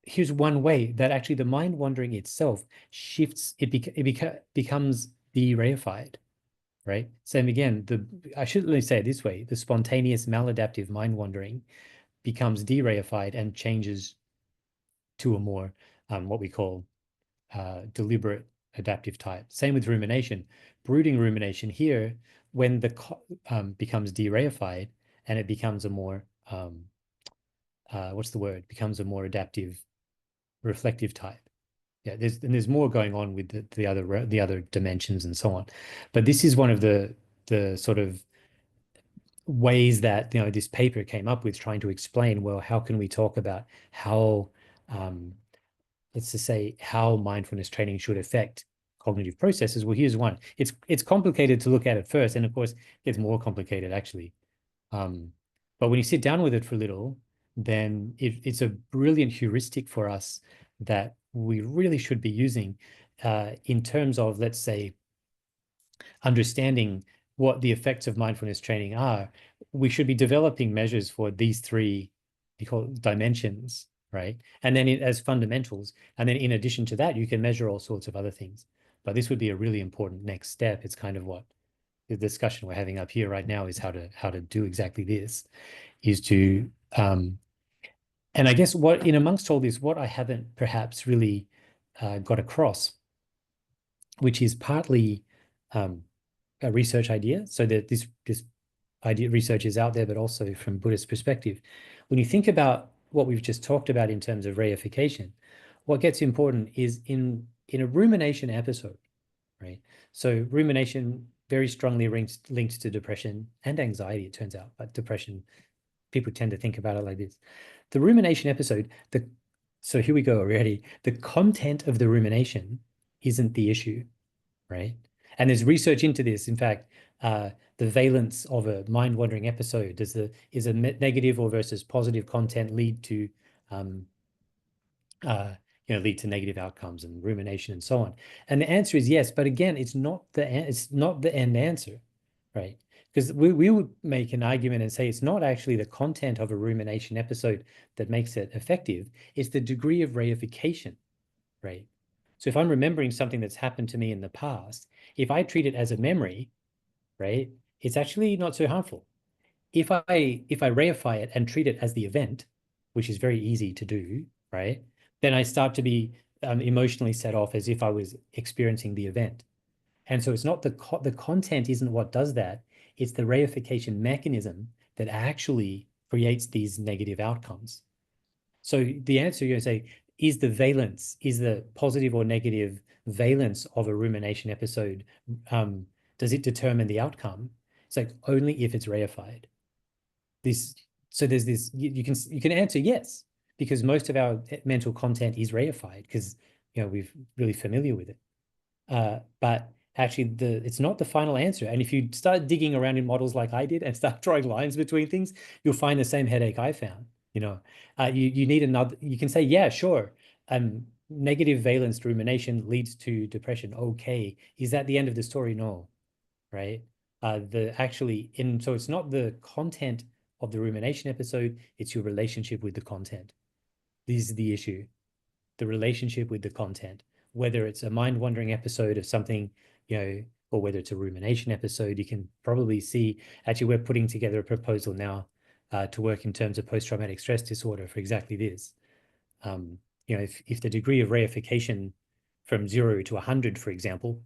Here's one way that actually the mind wandering itself shifts, it becomes de-reified, right? Same again, I should really say it this way, the spontaneous maladaptive mind wandering becomes de-reified and changes to a more what we call deliberate adaptive type. Same with rumination. Brooding rumination here, when the becomes de-reified and it becomes a more becomes a more adaptive reflective type. Yeah, there's more going on with the other dimensions and so on. But this is one of the sort of ways that this paper came up with, trying to explain, well, how can we talk about how let's just say how mindfulness training should affect cognitive processes. Well, here's one. It's complicated to look at it first, and of course, it's more complicated actually. But when you sit down with it for a little, then it's a brilliant heuristic for us that we really should be using in terms of, let's say, understanding what the effects of mindfulness training are. We should be developing measures for these three, you call it dimensions, right? And then as fundamentals. And then in addition to that, you can measure all sorts of other things. But this would be a really important next step. It's kind of what the discussion we're having up here right now is, how to do exactly this, is to and I guess what in amongst all this, what I haven't perhaps really got across, which is partly a research idea, so that this idea research is out there, but also from Buddhist perspective. When you think about what we've just talked about in terms of reification, what gets important is in a rumination episode, right? So rumination very strongly linked to depression and anxiety, it turns out, but depression, people tend to think about it like this. The rumination episode, so here we go already. The content of the rumination isn't the issue, right? And there's research into this. In fact, the valence of a mind-wandering episode, is a negative or versus positive content lead to lead to negative outcomes and rumination and so on? And the answer is yes, but again, it's not the end answer, right? Because we would make an argument and say it's not actually the content of a rumination episode that makes it effective, it's the degree of reification, right? So if I'm remembering something that's happened to me in the past, if I treat it as a memory, right, it's actually not so harmful. If I reify it and treat it as the event, which is very easy to do, right, then I start to be emotionally set off as if I was experiencing the event. And so it's not the content isn't what does that. It's the reification mechanism that actually creates these negative outcomes. So the answer, you're going to say, is the positive or negative valence of a rumination episode, does it determine the outcome? It's like only if it's reified. So there's this, you can answer yes, because most of our mental content is reified because we're really familiar with it. But actually it's not the final answer. And if you start digging around in models like I did and start drawing lines between things, you'll find the same headache I found. You need another, you can say, yeah, sure. Negative valence rumination leads to depression. Okay. Is that the end of the story? No. Right. So it's not the content of the rumination episode, it's your relationship with the content. This is the issue. The relationship with the content, whether it's a mind-wandering episode of something, or whether it's a rumination episode. You can probably see, actually, we're putting together a proposal now to work in terms of post-traumatic stress disorder for exactly this. You know, if the degree of reification from 0 to 100, for example,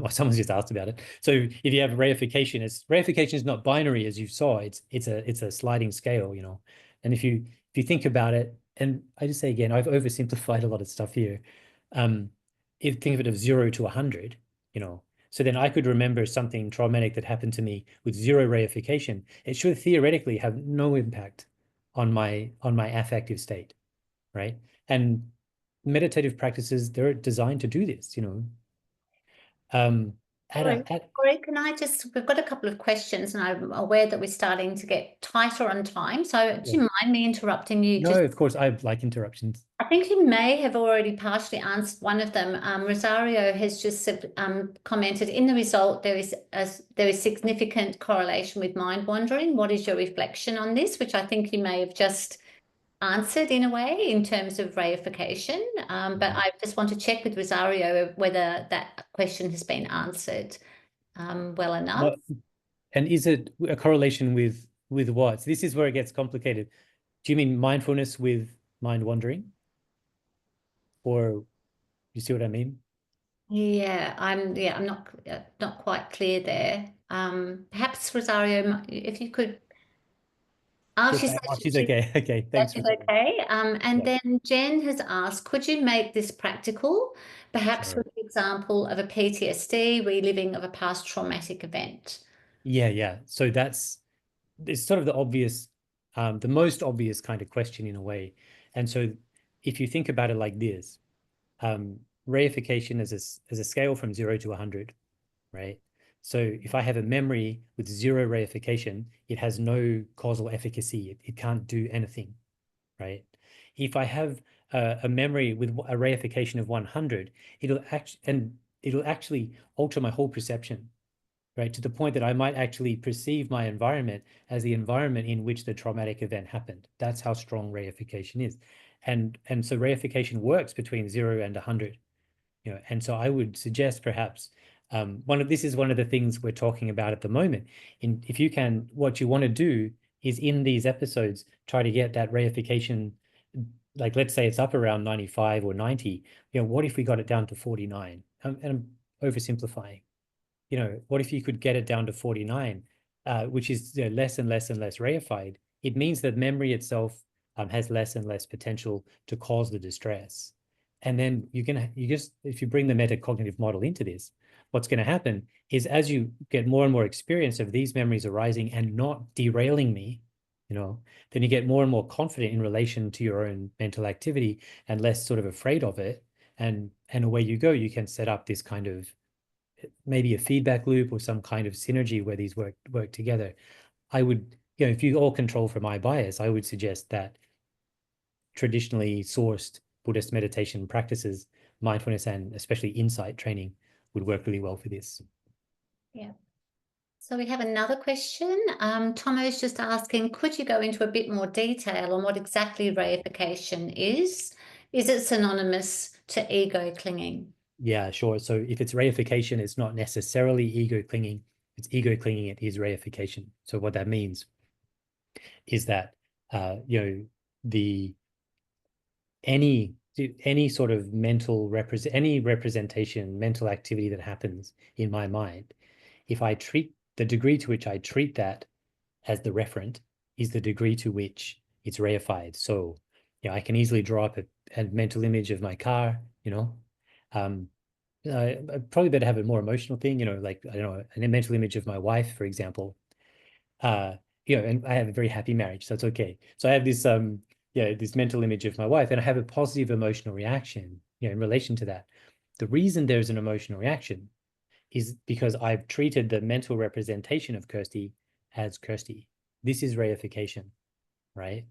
or someone's just asked about it. So if you have reification, reification is not binary, as you saw. It's a sliding scale, you know. And if you think about it, and I just say again, I've oversimplified a lot of stuff here. If think of it of 0 to 100, you know, so then I could remember something traumatic that happened to me with 0 reification. It should theoretically have no impact on my affective state, right? And meditative practices, they're designed to do this, you know. Sorry, Corey, can I we've got a couple of questions and I'm aware that we're starting to get tighter on time. So do you mind me interrupting you? No, of course, I like interruptions. I think you may have already partially answered one of them. Rosario has just commented, in the result, there is significant correlation with mind wandering. What is your reflection on this? Which I think you may have just answered in a way in terms of reification. But I just want to check with Rosario whether that question has been answered well enough. And is it a correlation with what? So this is where it gets complicated. Do you mean mindfulness with mind wandering? Or you see what I mean? Yeah, I'm not quite clear there. Perhaps Rosario, if you could. Oh, Yes, she's okay. Okay, thanks for telling me. okay. And Yeah, then Jen has asked, could you make this practical, perhaps sure. with the example of a PTSD, reliving of a past traumatic event? Yeah. So it's sort of the most obvious kind of question in a way. And so if you think about it like this, reification is a scale from 0 to 100, right? So if I have a memory with 0 reification, it has no causal efficacy. It can't do anything, right? If I have a memory with a reification of 100, it'll actually alter my whole perception, right? To the point that I might actually perceive my environment as the environment in which the traumatic event happened. That's how strong reification is. And so reification works between 0 and 100, you know, and so I would suggest perhaps this is one of the things we're talking about at the moment. If you can, what you want to do is in these episodes, try to get that reification, like let's say it's up around 95 or 90, you know, what if we got it down to 49? And I'm oversimplifying. You know, what if you could get it down to 49, which is, you know, less and less and less reified? It means that memory itself has less and less potential to cause the distress. And then if you bring the metacognitive model into this, what's going to happen is as you get more and more experience of these memories arising and not derailing me, you know, then you get more and more confident in relation to your own mental activity and less sort of afraid of it. And away you go, you can set up this kind of maybe a feedback loop or some kind of synergy where these work together. I would, you know, if you all control for my bias, I would suggest that traditionally sourced Buddhist meditation practices, mindfulness, and especially insight training would work really well for this. Yeah. So we have another question. Tomo is just asking, could you go into a bit more detail on what exactly reification is? Is it synonymous to ego clinging? Yeah, sure. So if it's reification, it's not necessarily ego clinging. It's ego clinging, it is reification. So what that means is that, you know, any sort of any representation, mental activity that happens in my mind, if I treat the degree to which I treat that as the referent is the degree to which it's reified. So, you know, I can easily draw up a mental image of my car, you know. I probably better have a more emotional thing, you know, like, I don't know, a mental image of my wife, for example. You know, and I have a very happy marriage, so it's okay. So I have this this mental image of my wife, and I have a positive emotional reaction, you know, in relation to that. The reason there's an emotional reaction is because I've treated the mental representation of Kirsty as Kirsty. This is reification, right?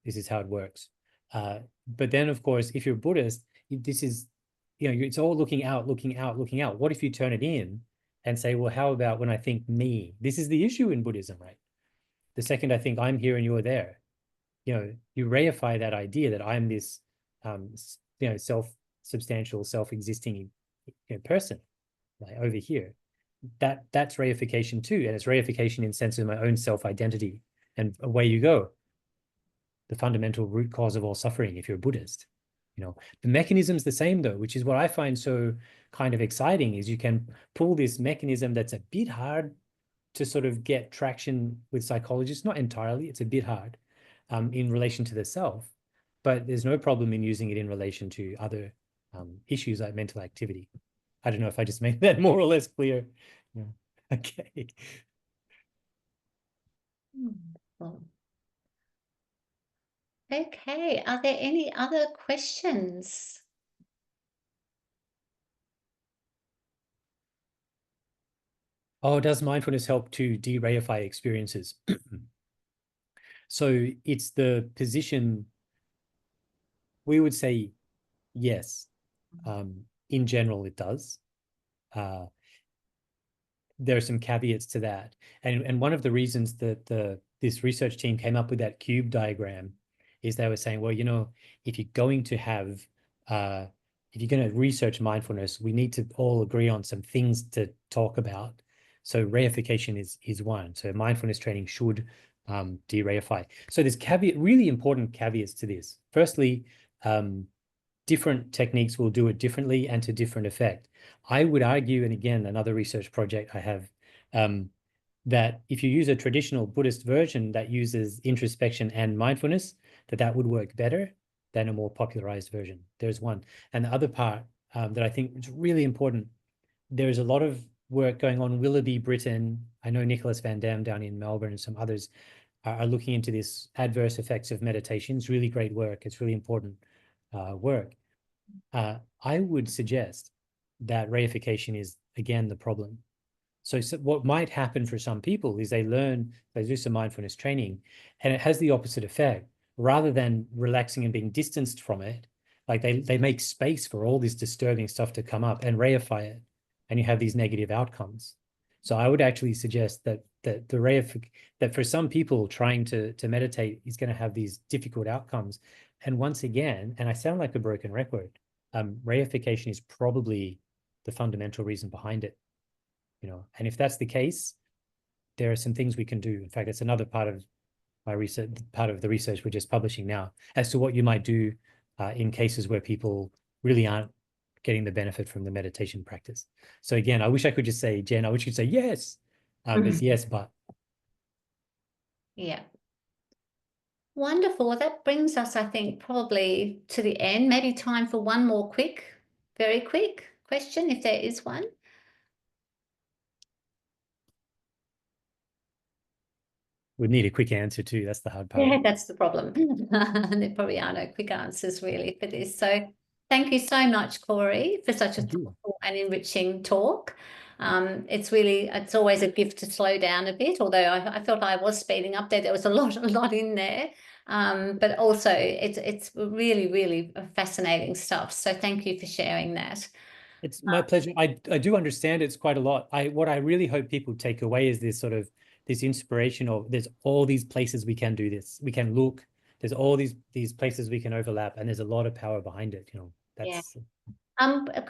This is how it works. But then, of course, if you're Buddhist, this is, you know, it's all looking out, looking out, looking out. What if you turn it in and say, well, how about when I think me? This is the issue in Buddhism, right? The second I think I'm here and you're there, you know, you reify that idea that I'm this, you know, self-substantial, self-existing, you know, person, like over here. That's reification too, and it's reification in sense of my own self-identity. And away you go. The fundamental root cause of all suffering, if you're a Buddhist. The mechanism's the same though, which is what I find so kind of exciting, is you can pull this mechanism that's a bit hard to sort of get traction with psychologists, not entirely, it's a bit hard in relation to the self, but there's no problem in using it in relation to other issues like mental activity. I don't know if I just made that more or less clear. Yeah. Okay. Okay, are there any other questions? Oh, does mindfulness help to de-reify experiences? So it's the position, we would say yes. In general, it does. There are some caveats to that. And one of the reasons that this research team came up with that cube diagram is they were saying, well, if you're going to have, if you're going to research mindfulness, we need to all agree on some things to talk about. So reification is one. So mindfulness training should de-reify. So there's really important caveats to this. Firstly, different techniques will do it differently and to different effect. I would argue, and again, another research project I have, that if you use a traditional Buddhist version that uses introspection and mindfulness, that would work better than a more popularized version. There's one. And the other part that I think is really important, there's a lot of work going on. Willoughby, Britain, I know Nicholas Van Dam down in Melbourne and some others are looking into this adverse effects of meditation. It's really great work. It's really important work. I would suggest that reification is, again, the problem. So what might happen for some people is they do some mindfulness training, and it has the opposite effect. Rather than relaxing and being distanced from it, like they make space for all this disturbing stuff to come up and reify it, and you have these negative outcomes. So I would actually suggest that that for some people trying to meditate is going to have these difficult outcomes. And once again, and I sound like a broken record, reification is probably the fundamental reason behind it. And if that's the case, there are some things we can do. In fact, it's another part of my research, part of the research we're just publishing now, as to what you might do in cases where people really aren't getting the benefit from the meditation practice. So again, I wish I could just say, Jen, I wish you could say yes. It's yes, but. Yeah. Wonderful. Well, that brings us, I think, probably to the end. Maybe time for one more very quick question, if there is one. Would need a quick answer too. That's the hard part. Yeah, that's the problem. There probably are no quick answers really for this. So thank you so much, Corey, for such a thoughtful and enriching talk. It's always a gift to slow down a bit, although I felt I was speeding up there. There was a lot in there. But also it's really, really fascinating stuff. So thank you for sharing that. It's my pleasure. I do understand it's quite a lot. What I really hope people take away is this sort of this inspiration of there's all these places we can do this. We can look. There's all these places we can overlap, and there's a lot of power behind it. That's.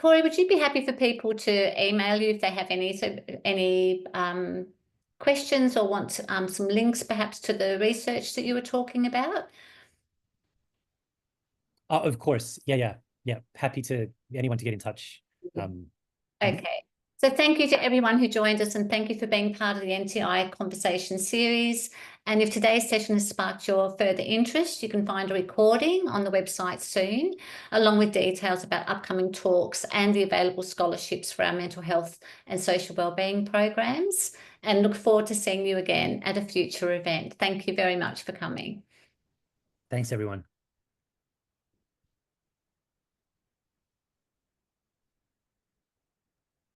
Corey, would you be happy for people to email you if they have any questions or want some links perhaps to the research that you were talking about? Of course. Yeah. Happy to anyone to get in touch. Okay. So thank you to everyone who joined us, and thank you for being part of the NTI conversation series. And if today's session has sparked your further interest, you can find a recording on the website soon, along with details about upcoming talks and the available scholarships for our mental health and social wellbeing programs. And look forward to seeing you again at a future event. Thank you very much for coming. Thanks, everyone.